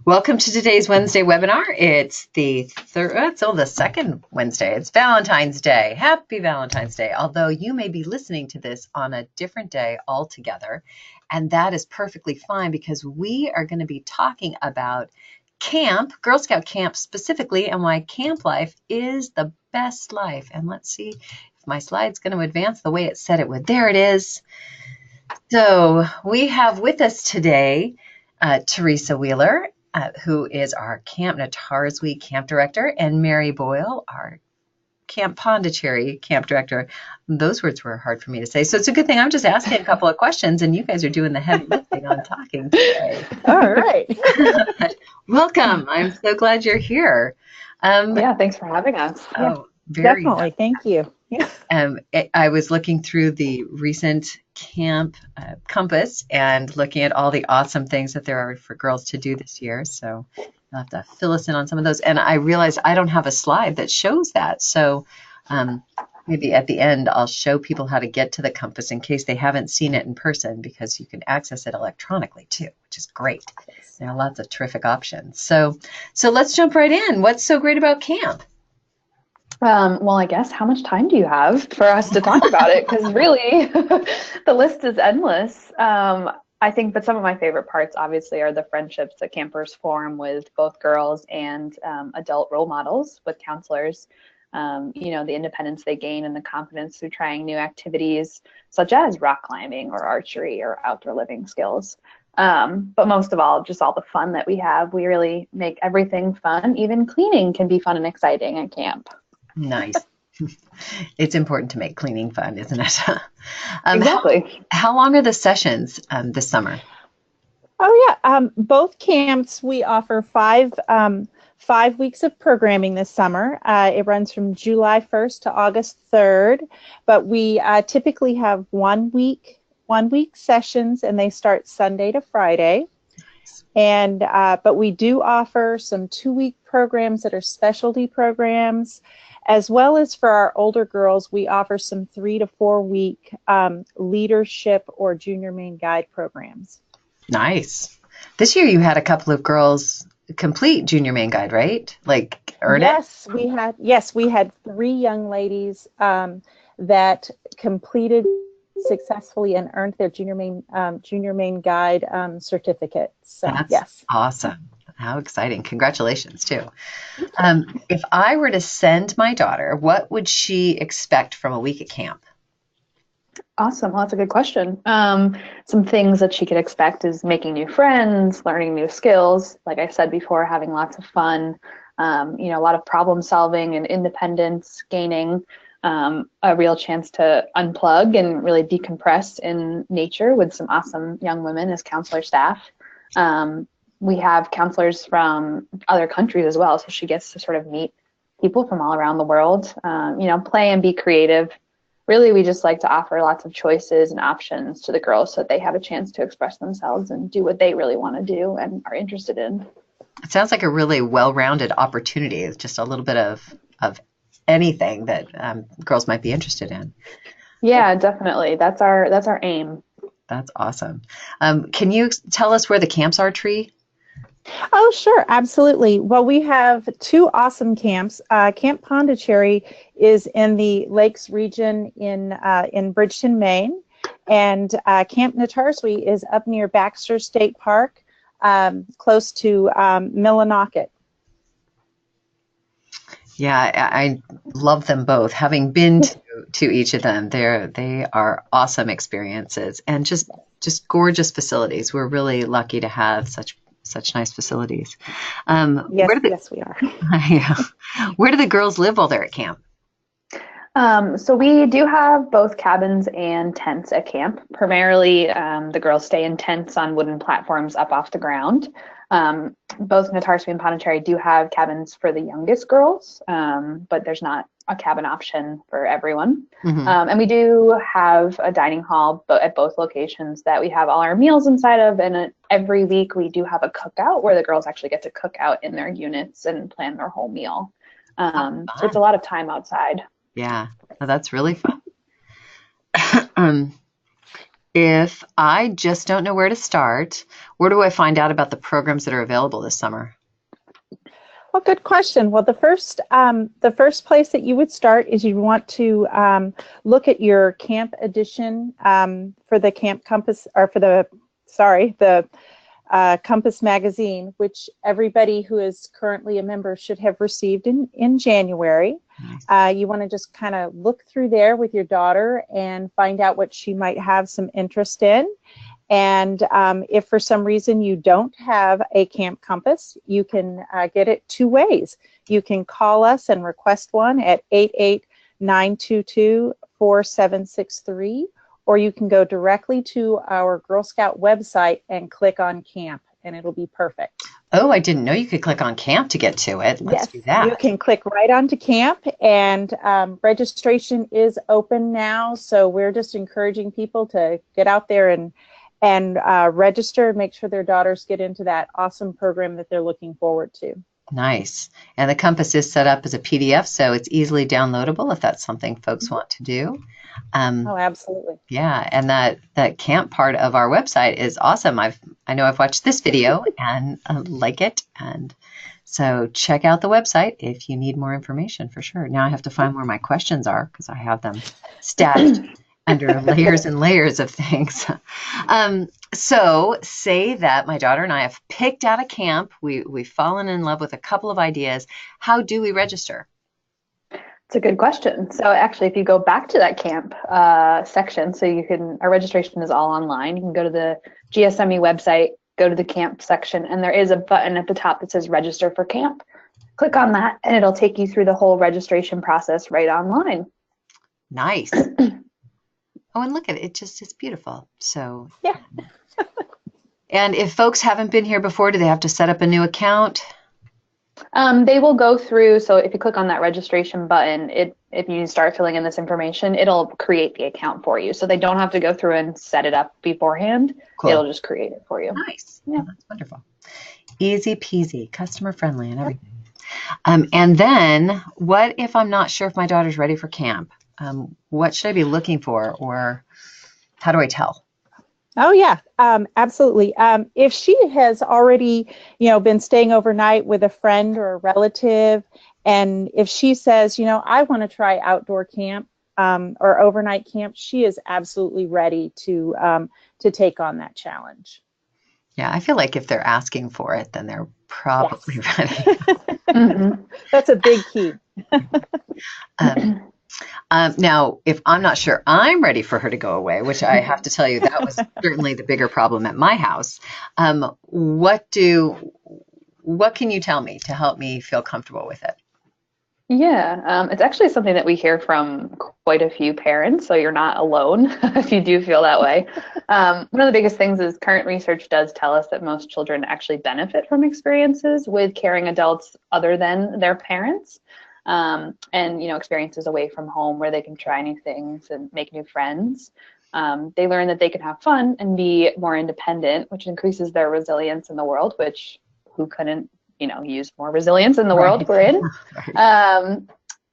Welcome to today's Wednesday webinar. It's the the second Wednesday. It's Valentine's Day. Happy Valentine's Day. Although you may be listening to this on a different day altogether, and that is perfectly fine because we are going to be talking about camp, Girl Scout camp specifically, and why camp life is the best life. And let's see if my slide's going to advance the way it said it would. There it is. So we have with us today Teresa Wheeler, who is our Camp Natarswe camp director, and Mary Boyle, our Camp Pondicherry camp director. Those words were hard for me to say, so it's a good thing I'm just asking a couple of questions and you guys are doing the heavy lifting on talking today. All right. Welcome. I'm so glad you're here. Yeah, thanks for having us. Oh, definitely. Thank you. Yeah. I was looking through the recent camp compass and looking at all the awesome things that there are for girls to do this year. So you'll have to fill us in on some of those. And I realized I don't have a slide that shows that. So maybe at the end, I'll show people how to get to the compass in case they haven't seen it in person, because you can access it electronically too, which is great. There are lots of terrific options. So let's jump right in. What's so great about camp? Well, I guess how much time do you have for us to talk about it? Because really, the list is endless. I think, but some of my favorite parts, obviously, are the friendships that campers form with both girls and adult role models with counselors. The independence they gain and the confidence through trying new activities, such as rock climbing or archery or outdoor living skills. But most of all, just all the fun that we have. We really make everything fun. Even cleaning can be fun and exciting at camp. Nice. It's important to make cleaning fun, isn't it? Exactly. How long are the sessions this summer? Oh yeah, both camps we offer 5 weeks of programming this summer. It runs from July 1st to August 3rd, but we typically have 1 week sessions, and they start Sunday to Friday. And but we do offer some 2-week programs that are specialty programs, as well as for our older girls, we offer some 3 to 4 week leadership or junior Maine guide programs. Nice. This year you had a couple of girls complete junior Maine guide, right? Like earn it? Yes, we had 3 young ladies that completed successfully and earned their junior Maine guide certificate. So that's yes. Awesome. How exciting. Congratulations too. If I were to send my daughter, what would she expect from a week at camp? Awesome. Well, that's a good question. Some things that she could expect is making new friends, learning new skills. Like I said before, having lots of fun, a lot of problem solving and independence, gaining a real chance to unplug and really decompress in nature with some awesome young women as counselor staff. We have counselors from other countries as well, so she gets to sort of meet people from all around the world, play and be creative. Really, we just like to offer lots of choices and options to the girls so that they have a chance to express themselves and do what they really want to do and are interested in. It sounds like a really well-rounded opportunity. It's just a little bit of anything that girls might be interested in. Yeah, definitely. That's our aim. That's awesome. Can you tell us where the camps are, Tree? Oh, sure. Absolutely. Well, we have 2 awesome camps. Camp Pondicherry is in the Lakes region in Bridgeton, Maine, and Camp Natarswe is up near Baxter State Park, close to Millinocket. Yeah, I love them both. Having been to each of them, they are awesome experiences and just gorgeous facilities. We're really lucky to have such nice facilities. Yes, we are. Yeah. Where do the girls live while they're at camp? So we do have both cabins and tents at camp. Primarily, the girls stay in tents on wooden platforms up off the ground. Both Natarswe and Pondicherry do have cabins for the youngest girls, but there's not a cabin option for everyone. Mm-hmm. And we do have a dining hall at both locations that we have all our meals inside of, and every week we do have a cookout where the girls actually get to cook out in their units and plan their whole meal. So it's a lot of time outside. Yeah, that's really fun. if I just don't know where to start, where do I find out about the programs that are available this summer? Well, good question. Well, the first place that you would start is you want to look at your camp edition for the Camp Compass, or for the Compass magazine, which everybody who is currently a member should have received in January. Nice. You want to just kind of look through there with your daughter and find out what she might have some interest in. And if for some reason you don't have a Camp Compass, you can get it two ways. You can call us and request one at 88922-4763, or you can go directly to our Girl Scout website and click on camp, and it'll be perfect. Oh, I didn't know you could click on camp to get to it. Let's do that. You can click right onto camp, and registration is open now. So we're just encouraging people to get out there and register and make sure their daughters get into that awesome program that they're looking forward to. Nice. And the Compass is set up as a PDF, so it's easily downloadable if that's something folks want to do. Oh, absolutely. Yeah, and that camp part of our website is awesome. I know I've watched this video and like it, and so check out the website if you need more information for sure. Now I have to find where my questions are because I have them stashed under layers and layers of things. So say that my daughter and I have picked out a camp. We've fallen in love with a couple of ideas. How do we register? It's a good question. So actually, if you go back to that camp section, our registration is all online. You can go to the GSME website, go to the camp section, and there is a button at the top that says register for camp. Click on that, and it'll take you through the whole registration process right online. Nice. Oh, and look at it. It's beautiful. So yeah. And if folks haven't been here before, do they have to set up a new account? They will go through. So if you click on that registration button, if you start filling in this information, it'll create the account for you. So they don't have to go through and set it up beforehand. Cool. It'll just create it for you. Nice. Yeah. Oh, that's wonderful. Easy peasy, customer friendly and everything. And then what if I'm not sure if my daughter's ready for camp? What should I be looking for, or how do I tell? Oh, yeah, absolutely. If she has already, been staying overnight with a friend or a relative, and if she says, I want to try outdoor camp or overnight camp, she is absolutely ready to take on that challenge. Yeah, I feel like if they're asking for it, then they're probably ready. Mm-hmm. That's a big key. Now, if I'm not sure I'm ready for her to go away, which I have to tell you, that was certainly the bigger problem at my house. What can you tell me to help me feel comfortable with it? Yeah, it's actually something that we hear from quite a few parents, so you're not alone if you do feel that way. One of the biggest things is current research does tell us that most children actually benefit from experiences with caring adults other than their parents. And experiences away from home where they can try new things and make new friends. They learn that they can have fun and be more independent, which increases their resilience in the world, which who couldn't, use more resilience in the world we're in. Right.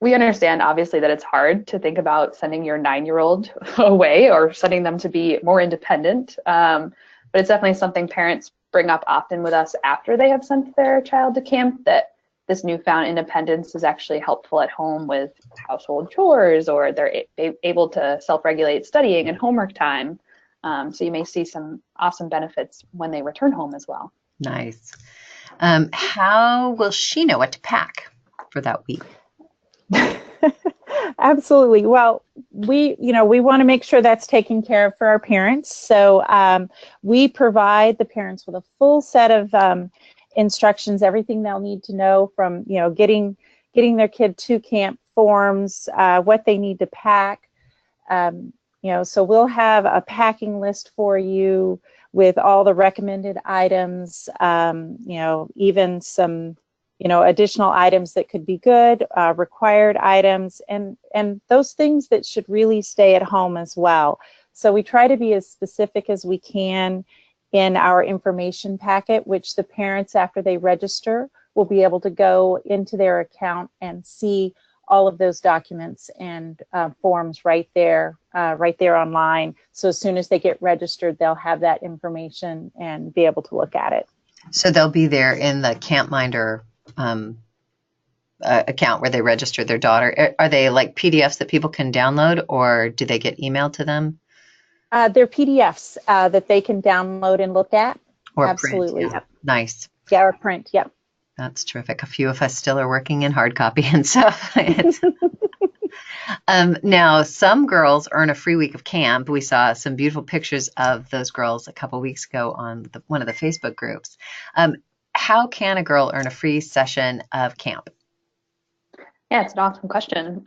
We understand, obviously, that it's hard to think about sending your 9-year-old away or sending them to be more independent. But it's definitely something parents bring up often with us after they have sent their child to camp, that this newfound independence is actually helpful at home with household chores, or they're able to self-regulate studying and homework time. So you may see some awesome benefits when they return home as well. Nice. How will she know what to pack for that week? Absolutely. Well, we want to make sure that's taken care of for our parents. So we provide the parents with a full set of instructions, everything they'll need to know, from getting their kid to camp, forms, what they need to pack. So we'll have a packing list for you with all the recommended items, even some additional items that could be good, required items, and those things that should really stay at home as well. So we try to be as specific as we can in our information packet, which the parents, after they register, will be able to go into their account and see all of those documents and forms right there online. So as soon as they get registered, they'll have that information and be able to look at it. So they'll be there in the CampMinder account where they register their daughter. Are they like PDFs that people can download, or do they get emailed to them? They're PDFs that they can download and look at. Or absolutely. print? Yeah. Nice. Yeah, or print. Yep. That's terrific. A few of us still are working in hard copy and stuff. Now, some girls earn a free week of camp. We saw some beautiful pictures of those girls a couple weeks ago on one of the Facebook groups. How can a girl earn a free session of camp? Yeah, it's an awesome question.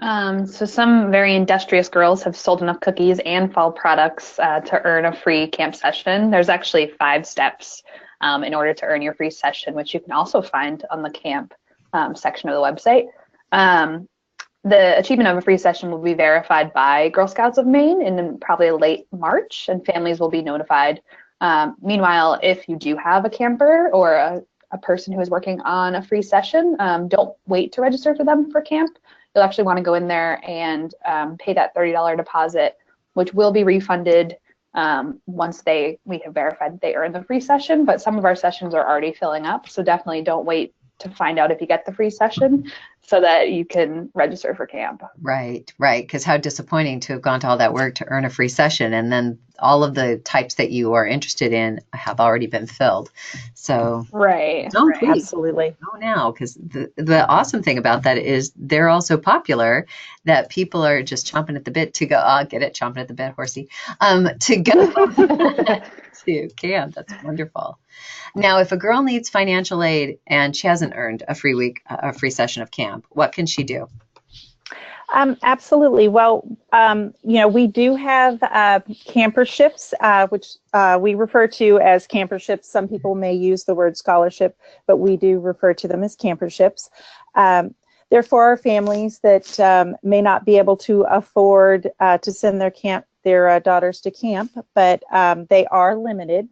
So some very industrious girls have sold enough cookies and fall products to earn a free camp session. There's actually 5 steps in order to earn your free session, which you can also find on the camp section of the website. The achievement of a free session will be verified by Girl Scouts of Maine in probably late March, and families will be notified. Meanwhile, if you do have a camper or a person who is working on a free session, don't wait to register for them for camp. You'll actually want to go in there and pay that $30 deposit, which will be refunded once we have verified that they earned the free session. But some of our sessions are already filling up, so definitely don't wait to find out if you get the free session so that you can register for camp. Right. Because how disappointing to have gone to all that work to earn a free session, and then all of the types that you are interested in have already been filled. So don't wait. Absolutely. Go now, because the awesome thing about that is they're also popular, that people are just chomping at the bit to go. I'll get it, chomping at the bit, horsey, to go to camp. That's wonderful. Now, if a girl needs financial aid and she hasn't earned a free session of camp, what can she do? Absolutely. Well, we do have camperships, which we refer to as camperships. Some people may use the word scholarship, but we do refer to them as camperships. They're for our families that may not be able to afford to send their daughters to camp, but they are limited.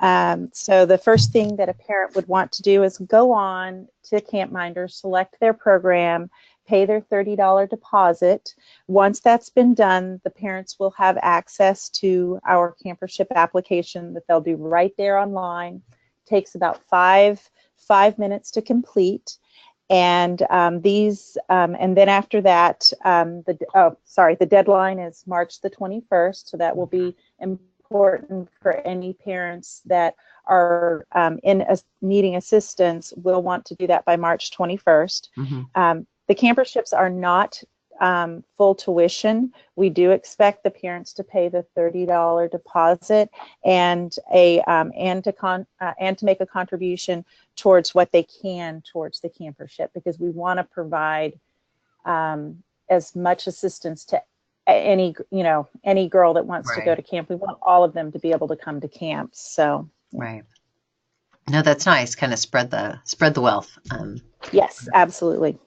So the first thing that a parent would want to do is go on to CampMinder, select their program, pay their $30 deposit. Once that's been done, the parents will have access to our campership application that they'll do right there online. It takes about five minutes to complete. And and then after that, the deadline is March the 21st. So that will be important for any parents that are needing assistance. Will want to do that by March 21st. Mm-hmm. The camperships are not full tuition. We do expect the parents to pay the $30 deposit and to make a contribution towards what they can towards the campership, because we want to provide as much assistance to any girl that wants to go to camp. We want all of them to be able to come to camp. So right. No, that's nice. Kind of spread the wealth. Yes, absolutely.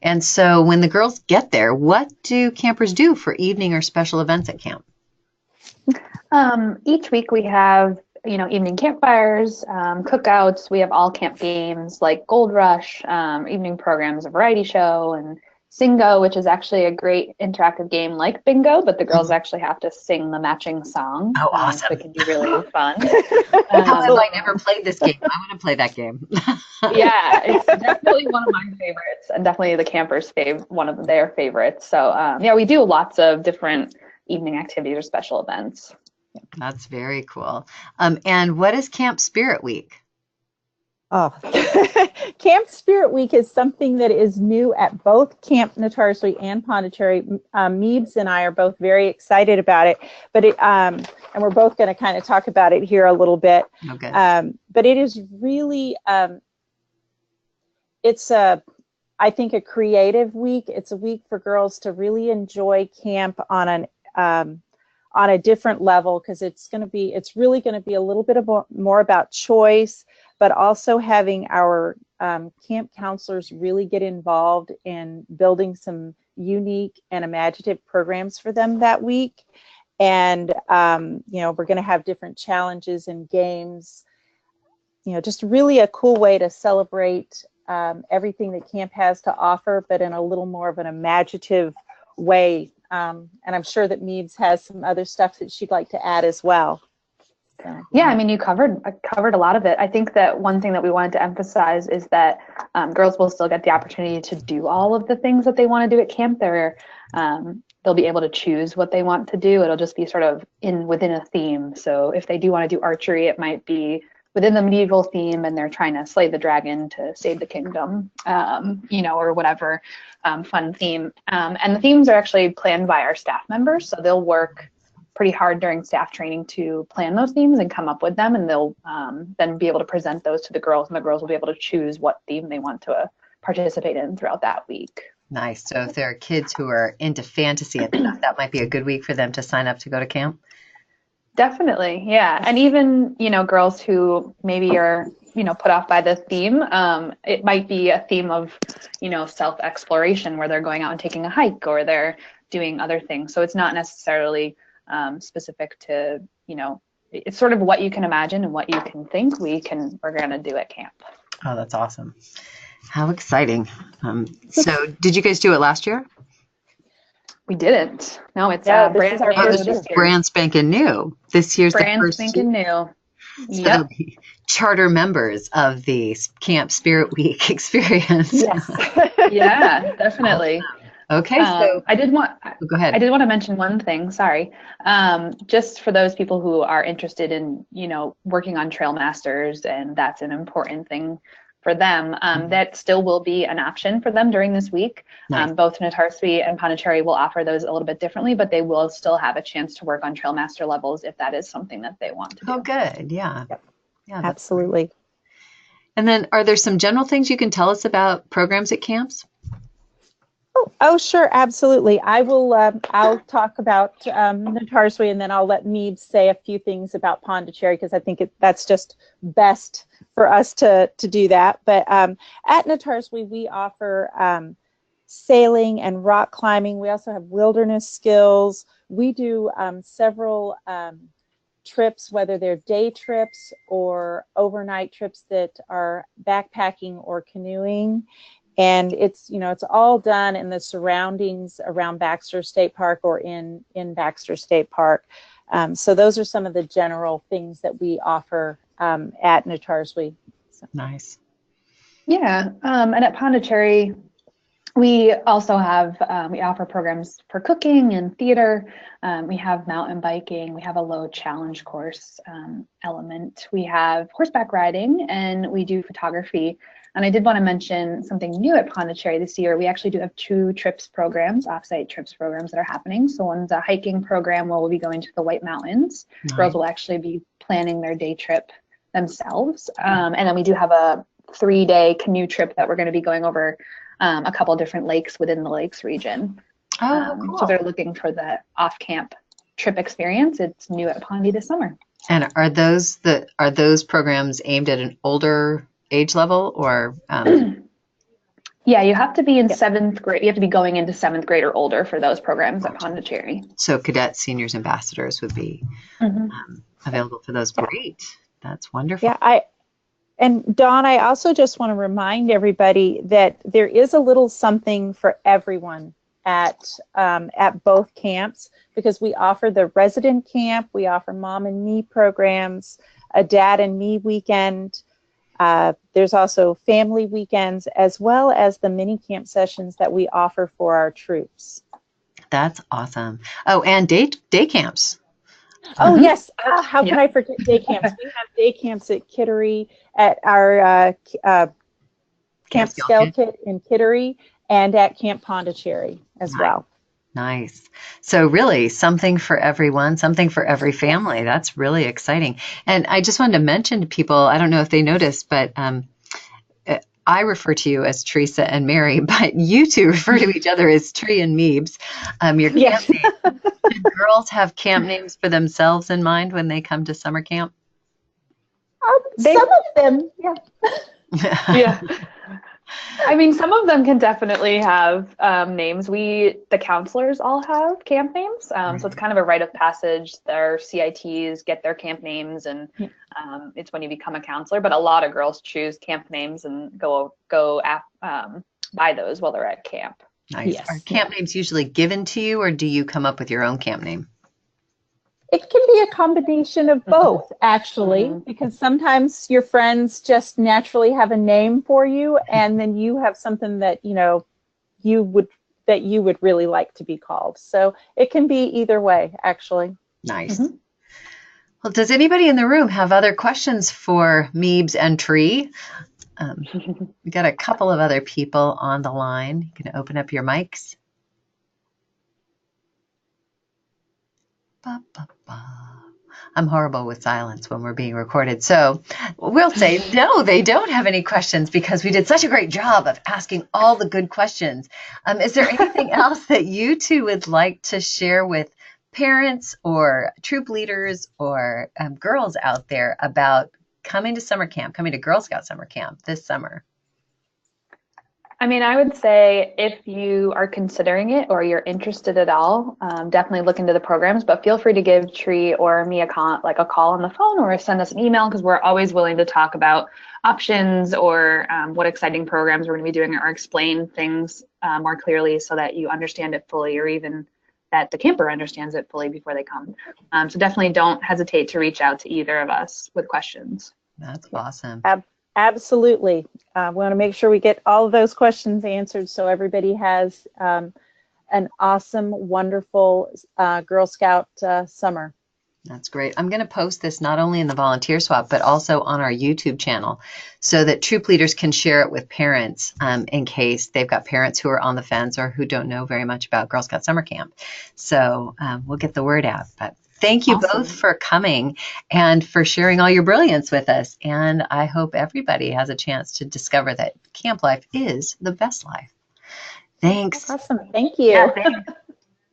And so when the girls get there, what do campers do for evening or special events at camp? Each week we have, evening campfires, cookouts. We have all camp games like Gold Rush, evening programs, a variety show, and Singo, which is actually a great interactive game like bingo, but the girls actually have to sing the matching song. Oh, awesome. So it can be really fun. How have I never played this game? I want to play that game. Yeah, it's definitely one of my favorites, and definitely the campers' one of their favorites. So we do lots of different evening activities or special events. That's very cool. And what is Camp Spirit Week? Oh, Camp Spirit Week is something that is new at both Camp Notariously and Pondicherry. Meebs and I are both very excited about it, but and we're both going to kind of talk about it here a little bit. Okay. But it is really, I think, a creative week. It's a week for girls to really enjoy camp on a different level, because it's really going to be a little bit more about choice, but also having our camp counselors really get involved in building some unique and imaginative programs for them that week. And, we're going to have different challenges and games, just really a cool way to celebrate everything that camp has to offer, but in a little more of an imaginative way. And I'm sure that Meebs has some other stuff that she'd like to add as well. So. Yeah, I mean, you covered a lot of it. I think that one thing that we wanted to emphasize is that girls will still get the opportunity to do all of the things that they want to do at camp. They'll be able to choose what they want to do. It'll just be sort of within a theme. So if they do want to do archery, it might be within the medieval theme, and they're trying to slay the dragon to save the kingdom, or whatever fun theme. And the themes are actually planned by our staff members, so they'll work pretty hard during staff training to plan those themes and come up with them, and they'll then be able to present those to the girls, and the girls will be able to choose what theme they want to participate in throughout that week. Nice. So if there are kids who are into fantasy and stuff, that might be a good week for them to sign up to go to camp. Definitely, yeah. And even, girls who maybe are, put off by the theme, it might be a theme of, self-exploration where they're going out and taking a hike, or they're doing other things. So it's not necessarily specific to, it's sort of what you can imagine and what you can think we're going to do at camp. Oh, that's awesome. How exciting. So did you guys do it last year? We didn't. No, it's brand spanking new. This year's brand spanking new. Yep. So charter members of the Camp Spirit Week experience. Yes. Yeah, definitely. Okay, so go ahead. I did want to mention one thing. Sorry, just for those people who are interested in, working on Trail Masters, and that's an important thing for them. That still will be an option for them during this week. Nice. Both Natarsuit and Pondicherry will offer those a little bit differently, but they will still have a chance to work on Trail Master levels if that is something that they want to do. Oh, good. Yeah. Yep. Yeah, absolutely. Great. And then are there some general things you can tell us about programs at camps? Oh, sure, absolutely. I'll talk about Natarsuit, and then I'll let Meebs say a few things about Pondicherry, because I think that's just best for us to do that. But at Natarsuit, we offer sailing and rock climbing. We also have wilderness skills. We do several trips, whether they're day trips or overnight trips that are backpacking or canoeing. And it's all done in the surroundings around Baxter State Park or in Baxter State Park. So those are some of the general things that we offer at Natarsuit. So. Nice. Yeah. And at Pondicherry, we also have, we offer programs for cooking and theater. We have mountain biking. We have a low challenge course element. We have horseback riding, and we do photography. And I did want to mention something new at Pondicherry this year. We actually do have 2 trips programs, offsite trips programs that are happening. So one's a hiking program where we'll be going to the White Mountains. Nice. Girls will actually be planning their day trip themselves. And then we do have a 3-day canoe trip that we're going to be going over a couple different lakes within the lakes region. Oh, cool. So they're looking for the off-camp trip experience. It's new at Pondy this summer. And are those programs aimed at an older age level, or Yeah, you have to be in 7th grade. You have to be going into 7th grade or older for those programs at Pondicherry. So cadets, seniors, ambassadors would be available for those. Great. That's wonderful. Yeah, and Dawn, I also just want to remind everybody that there is a little something for everyone at both camps, because we offer the resident camp, we offer mom and me programs, a dad and me weekend. There's also family weekends, as well as the mini camp sessions that we offer for our troops. That's awesome. Oh, and day camps. Oh, yes. How can I forget day camps? We have day camps at Kittery, at our Camp Skelkit in Kittery, and at Camp Pondicherry as well. Nice. So really something for everyone, something for every family. That's really exciting. And I just wanted to mention to people, I don't know if they noticed, but I refer to you as Teresa and Mary, but you two refer to each other as Tree and Meebs. Your camp names. Do girls have camp names for themselves in mind when they come to summer camp? Some of them, yeah. Yeah. I mean, some of them can definitely have names. The counselors all have camp names. So it's kind of a rite of passage. Their CITs get their camp names, and it's when you become a counselor. But a lot of girls choose camp names and go by those while they're at camp. Nice. Yes. Are camp names usually given to you, or do you come up with your own camp name? It can be a combination of both, actually, because sometimes your friends just naturally have a name for you, and then you have something that you would really like to be called. So it can be either way, actually. Nice. Well, does anybody in the room have other questions for Meebs and Tree? We got a couple of other people on the line. You can open up your mics. Ba, ba, ba. I'm horrible with silence when we're being recorded. So we'll say, no, they don't have any questions because we did such a great job of asking all the good questions. Is there anything else that you two would like to share with parents or troop leaders or girls out there about coming to summer camp, coming to Girl Scout summer camp this summer? I mean, I would say if you are considering it or you're interested at all, definitely look into the programs, but feel free to give Tree or me a call on the phone or send us an email, because we're always willing to talk about options or what exciting programs we're going to be doing, or explain things more clearly so that you understand it fully, or even that the camper understands it fully before they come. So definitely don't hesitate to reach out to either of us with questions. That's awesome. Absolutely. We want to make sure we get all of those questions answered so everybody has an awesome, wonderful Girl Scout summer. That's great. I'm going to post this not only in the volunteer swap, but also on our YouTube channel so that troop leaders can share it with parents in case they've got parents who are on the fence or who don't know very much about Girl Scout summer camp. So we'll get the word out. But thank you both for coming and for sharing all your brilliance with us. And I hope everybody has a chance to discover that camp life is the best life. Thanks. Awesome. Thank you. Yeah, thanks.